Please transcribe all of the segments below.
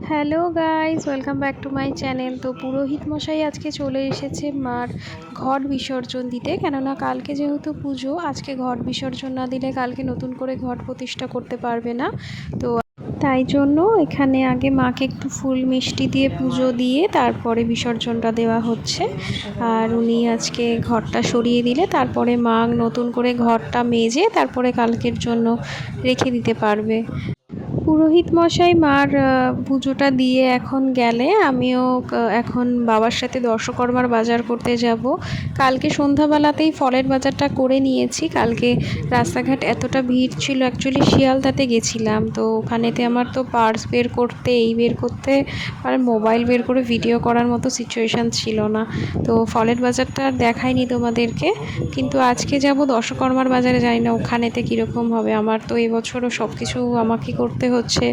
Hello guys, welcome back to my channel. তো পুরোহিত মশাই আজকে চলে এসেছে মার ঘট বিসর্জন দিতে, কেননা কালকে যেহেতু পুজো, আজকে ঘট বিসর্জন না দিলে কালকে নতুন করে ঘট প্রতিষ্ঠা করতে পারবে না। তো তাই জন্য এখানে আগে মাকে একটু ফুল মিষ্টি দিয়ে পুজো দিয়ে তারপরে বিসর্জনটা দেওয়া হচ্ছে। আর উনি আজকে ঘরটা সরিয়ে দিলে তারপরে মা নতুন করে ঘরটা মেজে তারপরে কালকের জন্য রেখে দিতে পারবে। পুরোহিত মশাই মার পুজোটা দিয়ে এখন গেলে আমিও এখন বাবার সাথে দর্শকর্মার বাজার করতে যাব। কালকে সন্ধ্যাবেলাতেই ফলের বাজারটা করে নিয়েছি। কালকে রাস্তাঘাট এতটা ভিড় ছিল, অ্যাকচুয়ালি শিয়ালদাতে গেছিলাম, তো ওখানেতে আমার তো পার্স বের করতে বের করতে আর মোবাইল বের করে ভিডিও করার মতো সিচুয়েশান ছিল না। তো ফলের বাজারটা আর দেখাইনি তোমাদেরকে, কিন্তু আজকে যাব দর্শকর্মার বাজারে। জানি না ওখানেতে কীরকম হবে, আমার তো এবছরও সব কিছু আমাকে করতে হচ্ছে,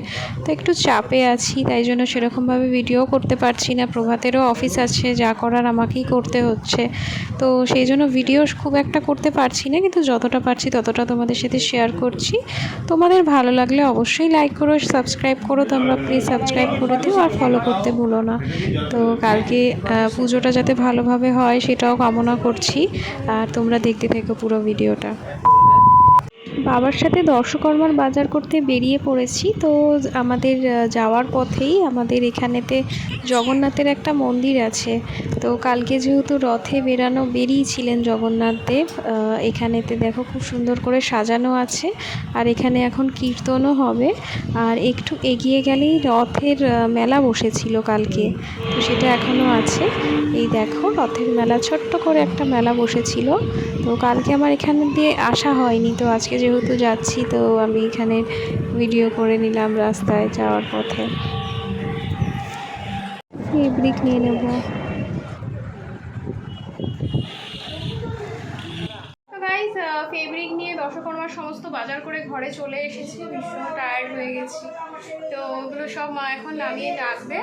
তো একটু চাপে আছি, তাই জন্য সেরকমভাবে ভিডিও করতে পারছি না। প্রভাতেরও অফিস আছে, যা করার আমাকেই করতে হচ্ছে, তো সেই জন্য ভিডিও খুব একটা করতে পারছি না, কিন্তু যতটা পারছি ততটা তোমাদের সাথে শেয়ার করছি। তোমাদের ভালো লাগলে অবশ্যই লাইক করো, সাবস্ক্রাইব করো, তোমরা প্লিজ সাবস্ক্রাইব করে দিও আর ফলো করতে ভুলো না। তো কালকে পুজোটা যাতে ভালোভাবে হয় সেটাও কামনা করছি, আর তোমরা দেখতে থেকো পুরো ভিডিওটা। বাবার সাথে দর্শকর্মার বাজার করতে বেরিয়ে পড়েছি। তো আমাদের যাওয়ার পথেই আমাদের এখানেতে জগন্নাথের একটা মন্দির আছে। তো কালকে যেহেতু রথে বেরিয়েছিলেন জগন্নাথ দেব, এখানেতে দেখো খুব সুন্দর করে সাজানো আছে, আর এখানে এখন কীর্তনও হবে। আর একটু এগিয়ে গেলেই রথের মেলা বসেছিল কালকে, তো সেটা এখনও আছে। এই দেখো রথের মেলা, ছোট্ট করে একটা মেলা বসেছিল। তো কালকে আমার এখানে দিয়ে আসা হয়নি, তো আজকে যেহেতু যাচ্ছি তো আমি এখানে ভিডিও করে নিলাম রাস্তায় যাওয়ার পথে। ফেব্রিক নিয়ে নেব। গাইস, ফেব্রিক নিয়ে দর্শকর্মার সমস্ত বাজার করে ঘরে চলে এসেছি, ভীষণ টায়ার্ড হয়ে গেছি। তো ওগুলো সব মা এখন নামিয়ে রাখবে।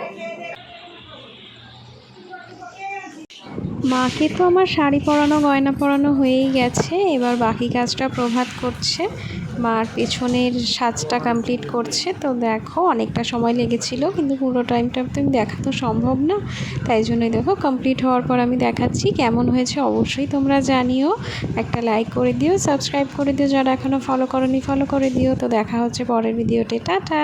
মাকে তো আমার শাড়ি পরানো গয়না পরানো হয়েই গেছে, এবার বাকি কাজটা প্রভাত করছে, মার পেছনের সাজটা কমপ্লিট করছে। তো দেখো অনেকটা সময় লেগেছিল, কিন্তু পুরো টাইমটা তো দেখা তো সম্ভব না, তাই জন্যই দেখো কমপ্লিট হওয়ার পর আমি দেখাচ্ছি কেমন হয়েছে। অবশ্যই তোমরা জানিও, একটা লাইক করে দিও, সাবস্ক্রাইব করে দিও, যারা এখনও ফলো করোনি ফলো করে দিও। তো দেখা হচ্ছে পরের ভিডিওতে, টাটা।